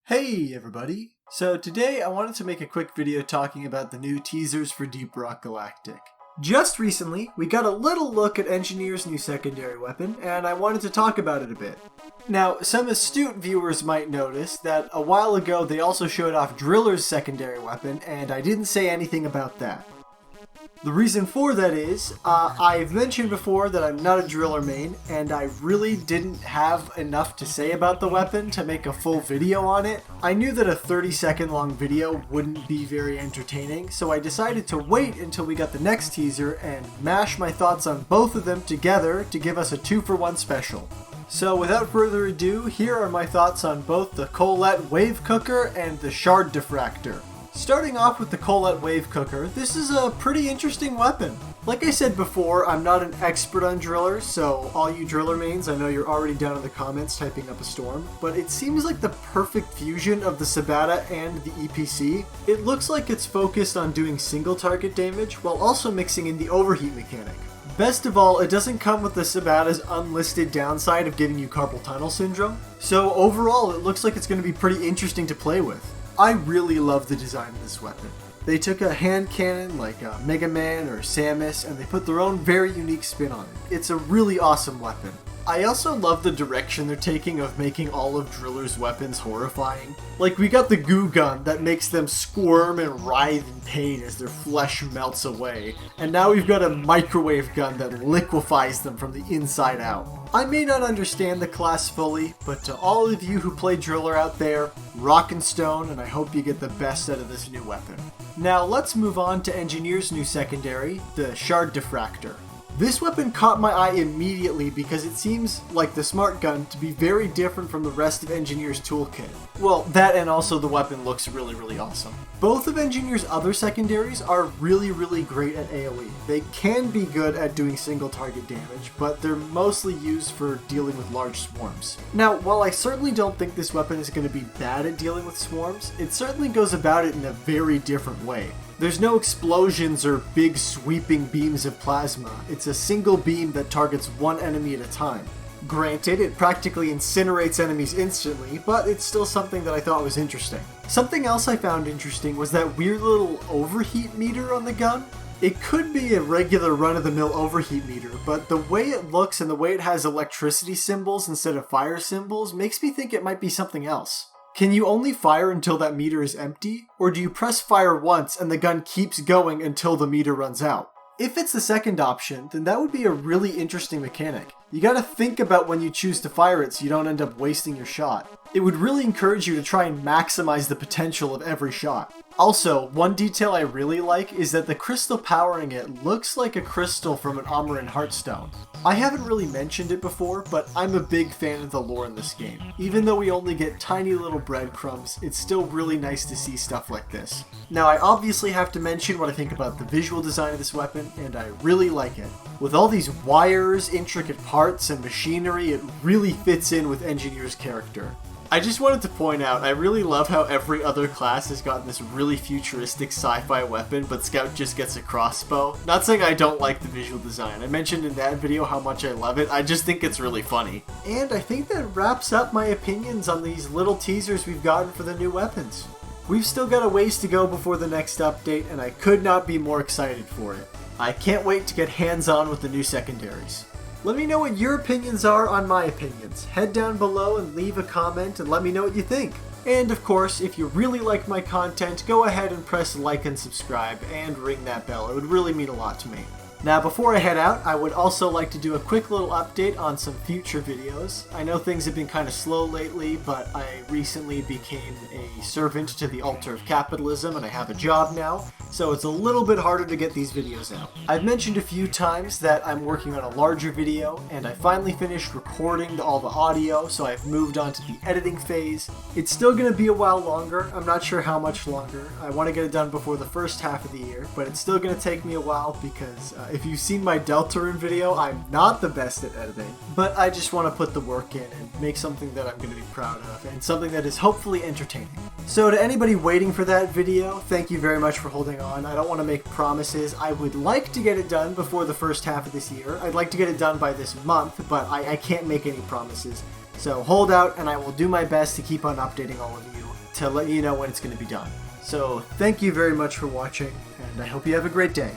Hey everybody! So today I wanted to make a quick video talking about the new teasers for Deep Rock Galactic. Just recently, we got a little look at Engineer's new secondary weapon, and I wanted to talk about it a bit. Now, some astute viewers might notice that a while ago they also showed off Driller's secondary weapon, and I didn't say anything about that. The reason for that is, I've mentioned before that I'm not a Driller main, and I really didn't have enough to say about the weapon to make a full video on it. I knew that a 30-second long video wouldn't be very entertaining, so I decided to wait until we got the next teaser and mash my thoughts on both of them together to give us a 2-for-1 special. So without further ado, here are my thoughts on both the Colette Wave Cooker and the Shard Diffractor. Starting off with the Colette Wave Cooker, this is a pretty interesting weapon. Like I said before, I'm not an expert on drillers, so all you driller mains, I know you're already down in the comments typing up a storm, but it seems like the perfect fusion of the Sabata and the EPC. It looks like it's focused on doing single target damage, while also mixing in the overheat mechanic. Best of all, it doesn't come with the Sabata's unlisted downside of giving you carpal tunnel syndrome, so overall it looks like it's going to be pretty interesting to play with. I really love the design of this weapon. They took a hand cannon like Mega Man or Samus and they put their own very unique spin on it. It's a really awesome weapon. I also love the direction they're taking of making all of Driller's weapons horrifying. Like, we got the goo gun that makes them squirm and writhe in pain as their flesh melts away, and now we've got a microwave gun that liquefies them from the inside out. I may not understand the class fully, but to all of you who play Driller out there, rock and stone, and I hope you get the best out of this new weapon. Now let's move on to Engineer's new secondary, the Shard Diffractor. This weapon caught my eye immediately because it seems like the smart gun to be very different from the rest of Engineer's toolkit. Well, that and also the weapon looks really awesome. Both of Engineer's other secondaries are really great at AoE. They can be good at doing single target damage, but they're mostly used for dealing with large swarms. Now, while I certainly don't think this weapon is going to be bad at dealing with swarms, it certainly goes about it in a very different way. There's no explosions or big sweeping beams of plasma. It's a single beam that targets one enemy at a time. Granted, it practically incinerates enemies instantly, but it's still something that I thought was interesting. Something else I found interesting was that weird little overheat meter on the gun. It could be a regular run-of-the-mill overheat meter, but the way it looks and the way it has electricity symbols instead of fire symbols makes me think it might be something else. Can you only fire until that meter is empty? Or do you press fire once and the gun keeps going until the meter runs out? If it's the second option, then that would be a really interesting mechanic. You gotta think about when you choose to fire it so you don't end up wasting your shot. It would really encourage you to try and maximize the potential of every shot. Also, one detail I really like is that the crystal powering it looks like a crystal from an Armor in Hearthstone. I haven't really mentioned it before, but I'm a big fan of the lore in this game. Even though we only get tiny little breadcrumbs, it's still really nice to see stuff like this. Now, I obviously have to mention what I think about the visual design of this weapon, and I really like it. With all these wires, intricate parts, and machinery, it really fits in with Engineer's character. I just wanted to point out, I really love how every other class has gotten this really futuristic sci-fi weapon, but Scout just gets a crossbow. Not saying I don't like the visual design. I mentioned in that video how much I love it. I just think it's really funny. And I think that wraps up my opinions on these little teasers we've gotten for the new weapons. We've still got a ways to go before the next update, and I could not be more excited for it. I can't wait to get hands-on with the new secondaries. Let me know what your opinions are on my opinions. Head down below and leave a comment and let me know what you think. And of course, if you really like my content, go ahead and press like and subscribe and ring that bell. It would really mean a lot to me. Now, before I head out, I would also like to do a quick little update on some future videos. I know things have been kind of slow lately, but I recently became a servant to the altar of capitalism and I have a job now, so it's a little bit harder to get these videos out. I've mentioned a few times that I'm working on a larger video, and I finally finished recording all the audio, so I've moved on to the editing phase. It's still going to be a while longer. I'm not sure how much longer. I want to get it done before the first half of the year, but it's still going to take me a while because if you've seen my Deltarune video, I'm not the best at editing, but I just want to put the work in and make something that I'm going to be proud of, and something that is hopefully entertaining. So to anybody waiting for that video, thank you very much for holding on. I don't want to make promises. I would like to get it done before the first half of this year. I'd like to get it done by this month, but I can't make any promises. So hold out, and I will do my best to keep on updating all of you to let you know when it's going to be done. So thank you very much for watching, and I hope you have a great day.